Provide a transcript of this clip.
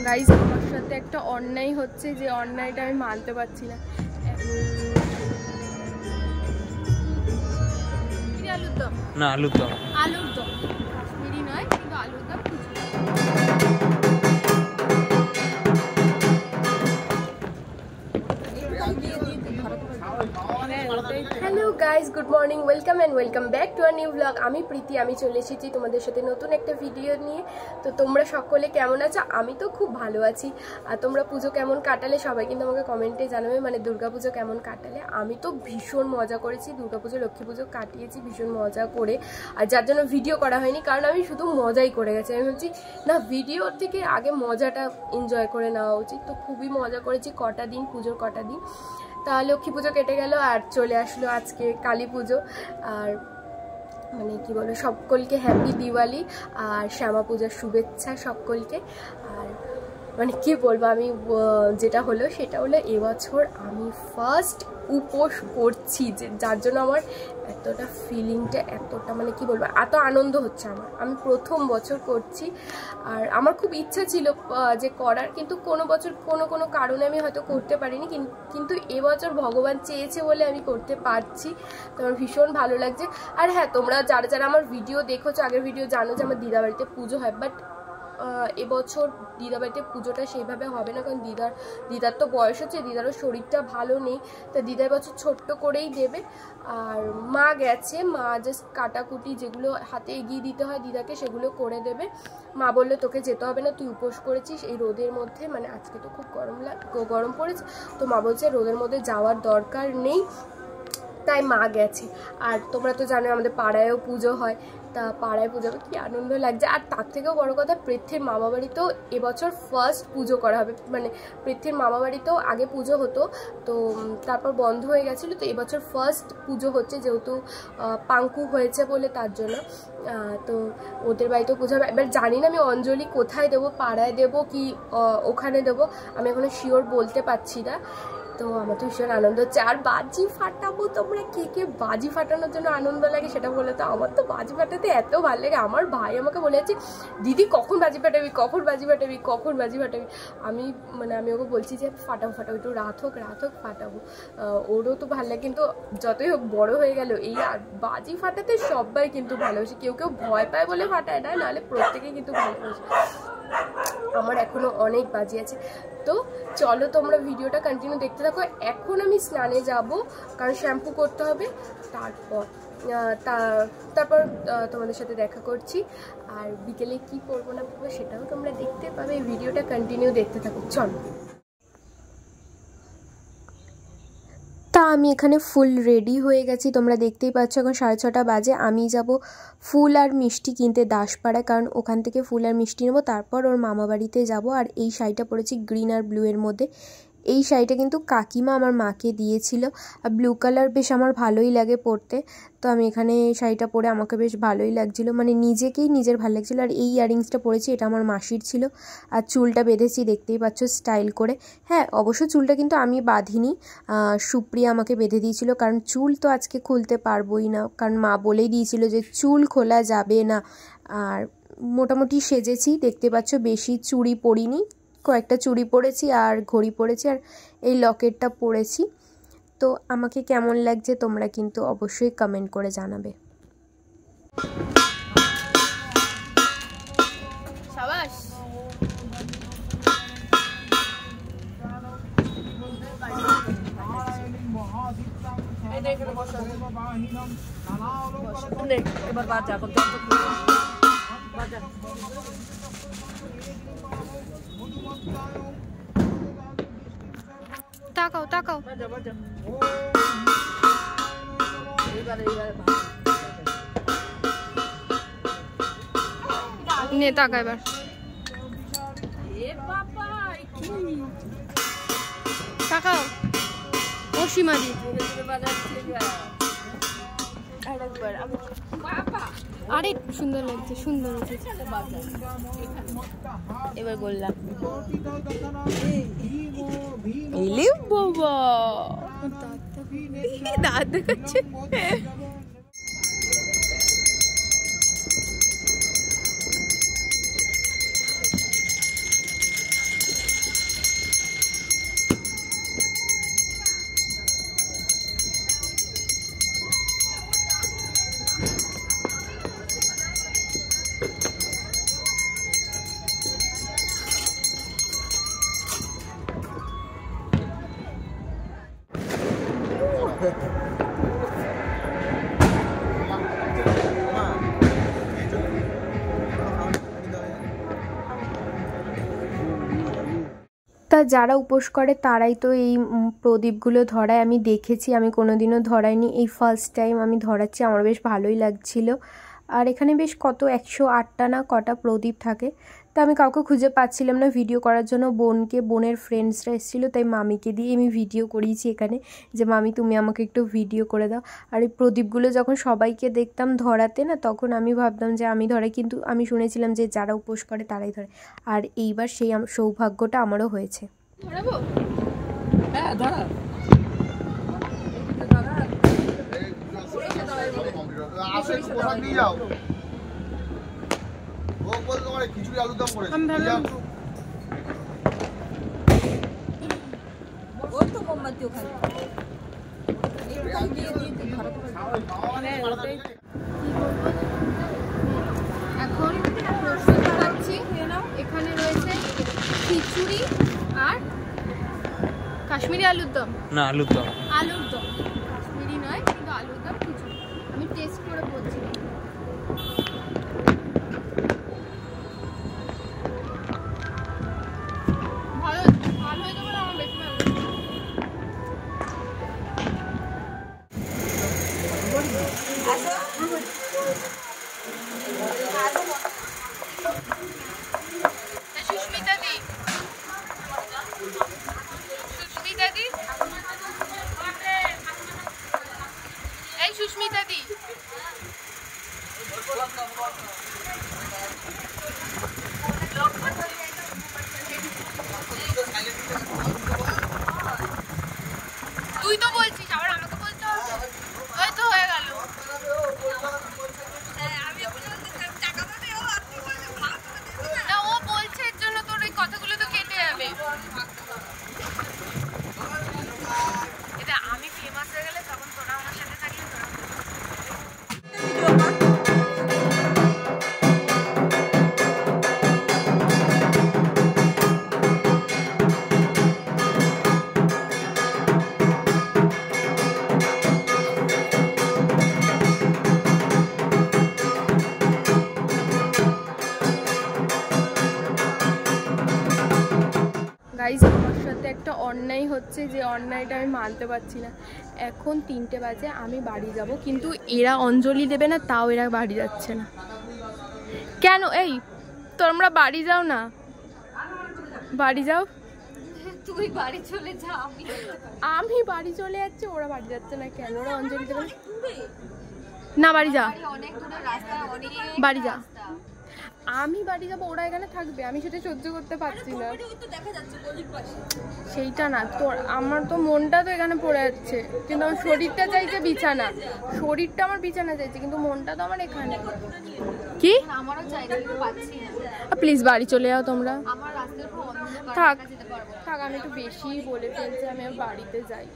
Guys আমার সাথে একটা অন্যায় হচ্ছে, যে অন্যায়টা আমি মানতে পারছি না। আলুর দম না, আলুর দম কাশ্মীরি নয়, কিন্তু আলুর দম। Hello guys, good morning, welcome and welcome back to our new blog. আমি প্রীতি, আমি চলে এসেছি তোমাদের সাথে নতুন একটা ভিডিও নিয়ে। তো তোমরা সকলে কেমন আছো? আমি তো খুব ভালো আছি। আর তোমরা পুজো কেমন কাটালে সবাই কিন্তু আমাকে কমেন্টে জানাবে, মানে দুর্গাপুজো কেমন কাটালে। আমি তো ভীষণ মজা করেছি, দুর্গাপুজো লক্ষ্মী পুজো কাটিয়েছি ভীষণ মজা করে। আর যার জন্য ভিডিও করা হয়নি, কারণ আমি শুধু মজাই করে গেছি। আমি ভাবছি না, ভিডিওর থেকে আগে মজাটা এনজয় করে নেওয়া উচিত। তো খুবই মজা করেছি কটা দিন, পুজোর কটা দিন। তা লক্ষ্মী পুজো কেটে গেল আর চলে আসলো আজকে কালী পুজো। আর মানে কি বলো, সকলকে হ্যাপি দিওয়ালি আর শ্যামা পূজার শুভেচ্ছা সকলকে। আর মানে কি বলবো, আমি যেটা হলো সেটা হলো এবছর আমি ফার্স্ট উপোস করছি, যে যার জন্য আমার এতটা ফিলিংটা, এতটা মানে কি বলবো, এত আনন্দ হচ্ছে আমার। আমি প্রথম বছর করছি আর আমার খুব ইচ্ছা ছিল যে করার, কিন্তু কোনো বছর কোনো কারণে আমি হয়তো করতে পারিনি, কিন্তু এবছর ভগবান চেয়েছে বলে আমি করতে পারছি। তো আমার ভীষণ ভালো লাগছে। আর হ্যাঁ, তোমরা যারা আমার ভিডিও দেখেছো, আগের ভিডিও, জানো যে আমার দিদা বাড়িতে পুজো হয়। বাট এবছর দিদাবাড়িতে পুজোটা সেইভাবে হবে না, কারণ দিদার তো বয়স হচ্ছে, দিদারও শরীরটা ভালো নেই। তা দিদা এবছর ছোট্ট করেই দেবে। আর মা গেছে, মা জাস্ট কাটাকুটি যেগুলো হাতে এগিয়ে দিতে হয় দিদাকে সেগুলো করে দেবে। মা বললো তোকে যেতে হবে না, তুই উপোস করেছিস এই রোদের মধ্যে, মানে আজকে তো খুব গরম পড়েছে। তো মা বলছে রোদের মধ্যে যাওয়ার দরকার নেই, তাই মা গেছে। আর তোমরা তো জানো আমাদের পাড়ায়ও পুজো হয়। তা পাড়ায় পুজো কি আনন্দ লাগছে। আর তার থেকেও বড় কথা, পৃথ্বীর মামা বাড়িতেও এবছর ফার্স্ট পুজো করা হবে। মানে পৃথ্বীর মামা বাড়িতেও আগে পুজো হতো, তো তারপর বন্ধ হয়ে গেছিলো। তো এবছর ফার্স্ট পুজো হচ্ছে, যেহেতু পাঙ্কু হয়েছে বলে, তার জন্য। তো ওদের বাড়িতেও পুজো হবে। এবার জানি না আমি অঞ্জলি কোথায় দেবো, পাড়ায় দেবো কি ওখানে দেবো, আমি এখনো শিওর বলতে পারছি না। তো আমার তো ভীষণ আনন্দ হচ্ছে। আর বাজি ফাটাবো। তোমরা কে বাজি ফাটানোর জন্য আনন্দ লাগে সেটা বলে তো। আমার তো বাজি ফাটাতে এত ভালো লাগে। আমার ভাই আমাকে বলে যাচ্ছে, দিদি কখন বাজি ফাটাবি, কখন বাজি ফাটাবি, কখন বাজি ফাটাবি। আমি ওকে বলছি যে ফাটাবো একটু রাত হোক ফাটাবো। ওরও তো ভালো লাগে, কিন্তু যতই হোক বড় হয়ে গেল এই। আর বাজি ফাটাতে সবাই কিন্তু ভালোবাসে, কেউ ভয় পায় বলে ফাটায় না, নাহলে প্রত্যেকেই কিন্তু ভালোবাসে। আমার এখনো অনেক বাজি আছে। তো চলো তোমরা ভিডিওটা কন্টিনিউ দেখতে থাকো। এখন আমি স্নানে যাব, কারণ শ্যাম্পু করতে হবে। তারপর তোমাদের সাথে দেখা করছি। আর বিকেলে কি করবো না করবো সেটাও তোমরা দেখতে পাবে। ভিডিওটা কন্টিনিউ দেখতে থাকো, চলো। তা আমি এখানে ফুল রেডি হয়ে গেছি, তোমরা দেখতেই পাচ্ছ। এখন 6:30 বাজে। আমি যাব ফুল আর মিষ্টি কিনতে দাসপাড়ায়, কারণ ওখান থেকে ফুল আর মিষ্টি নেবো, তারপর ওর মামা বাড়িতে যাব। আর এই শাড়িটা পরেছি গ্রিন আর ব্লু এর মধ্যে। এই শাড়িটা কিন্তু কাকিমা আমার মাকে দিয়েছিল। আর ব্লু কালার বেশ আমার ভালোই লাগে পরতে। তো আমি এখানে শাড়িটা পরে আমাকে বেশ ভালোই লাগছিলো, মানে নিজের ভালো লাগছিলো। আর এই ইয়ারিংসটা পরেছি, এটা আমার মাসির ছিল। আর চুলটা বেঁধেছি, দেখতেই পাচ্ছ স্টাইল করে। হ্যাঁ, অবশ্য চুলটা কিন্তু আমি বাঁধিনি, সুপ্রিয়া আমাকে বেঁধে দিয়েছিল, কারণ চুল তো আজকে খুলতে পারবোই না, কারণ মা বলেই দিয়েছিল যে চুল খোলা যাবে না। আর মোটামুটি সেজেছি, দেখতে পাচ্ছ। বেশি চুড়ি পরিনি, কয়েকটা চুড়ি পরেছি আর ঘড়ি পরেছি, আর এই লকেটটা পরেছি। তো আমাকে কেমন লাগছে তোমরা কিন্তু অবশ্যই কমেন্ট করে জানাবে। সাবাস। এবার বাজা করতে তাকাও নে, তাকা এবার। তাকাও অসীমাদি। আরে সুন্দর লাগছে, সুন্দর উঠেছে। এবার বললাম বাবা দাঁত দেখাচ্ছে। তা যারা উপোস করে তারাই তো এই প্রদীপগুলো ধরায়। আমি দেখেছি, আমি কোনোদিনও ধরাইনি, এই ফার্স্ট টাইম আমি ধরাচ্ছি। আমার বেশ ভালোই লাগছিল। আর এখানে বেশ কত 108টা না কটা প্রদীপ থাকে। তা আমি কাউকে খুঁজে পাচ্ছিলাম না ভিডিও করার জন্য। বোনের ফ্রেন্ডসরা এসেছিলো, তাই মামিকে দিয়ে আমি ভিডিও করিয়েছি এখানে, যে মামি তুমি আমাকে একটু ভিডিও করে দাও। আর এই প্রদীপগুলো যখন সবাইকে দেখতাম ধরাতে না, তখন আমি ভাবতাম যে আমি ধরাই, কিন্তু আমি শুনেছিলাম যে যারা উপোস করে তারাই ধরে। আর এইবার সেই সৌভাগ্যটা আমারও হয়েছে। ধরাবো? হ্যাঁ ধরা। খিচুড়ি আলুর দম করে তো মোমবাতি ওখানে এখন প্রসাদ খাচ্ছি। এখানে রয়েছে খিচুড়ি আর কাশ্মীরি আলুর দম। না আলুর দম, আলুর দম, কাশ্মীরি নয় কিন্তু আলুর দম খিচুড়ি। আমি টেস্ট করে বলছি। সুস্মিতা দি, তুই তো বলছিস আবার আমাকে বলতে হবে। ওই তো হয়ে গেল। না ও বলছে এর জন্য তোর এই কথাগুলো তো কেটে যাবে। এটা আমি ফেমাস হয়ে গেলে তখন তোরা আমার সাথে থাকলে তোরা গাইজ, আমার সাথে একটা অন্যায় হচ্ছে, যে অন্যায়টা আমি মানতে পারছি না। এখন 3টে বাজে, আমি বাড়ি যাব, কিন্তু এরা অঞ্জলি দেবে না, তাও এরা বাড়ি যাচ্ছে না কেন? এই তোমরা বাড়ি যাও না, বাড়ি যাও। তুই বাড়ি চলে যা, আমি বাড়ি চলে যাচ্ছি, ওরা বাড়ি যাচ্ছে না কেন? ওরা অঞ্জলি দেবে না, বাড়ি যা, বাড়ি যা। আমি বাড়ি যাবো, ওরা এখানে থাকবে, আমি সেটা সহ্য করতে পারছি না। সেইটা না তোর, আমার তো মনটা তো এখানে পড়ে যাচ্ছে, কিন্তু আমার শরীরটা চাইছে বিছানা, শরীরটা আমার বিছানা চাইছে, কিন্তু মনটা তো আমার এখানে। কি প্লিজ বাড়ি চলে যাও তোমরা। থাক থাক, আমি একটু বেশি বলে ফেলছি, আমি বাড়িতে যাই।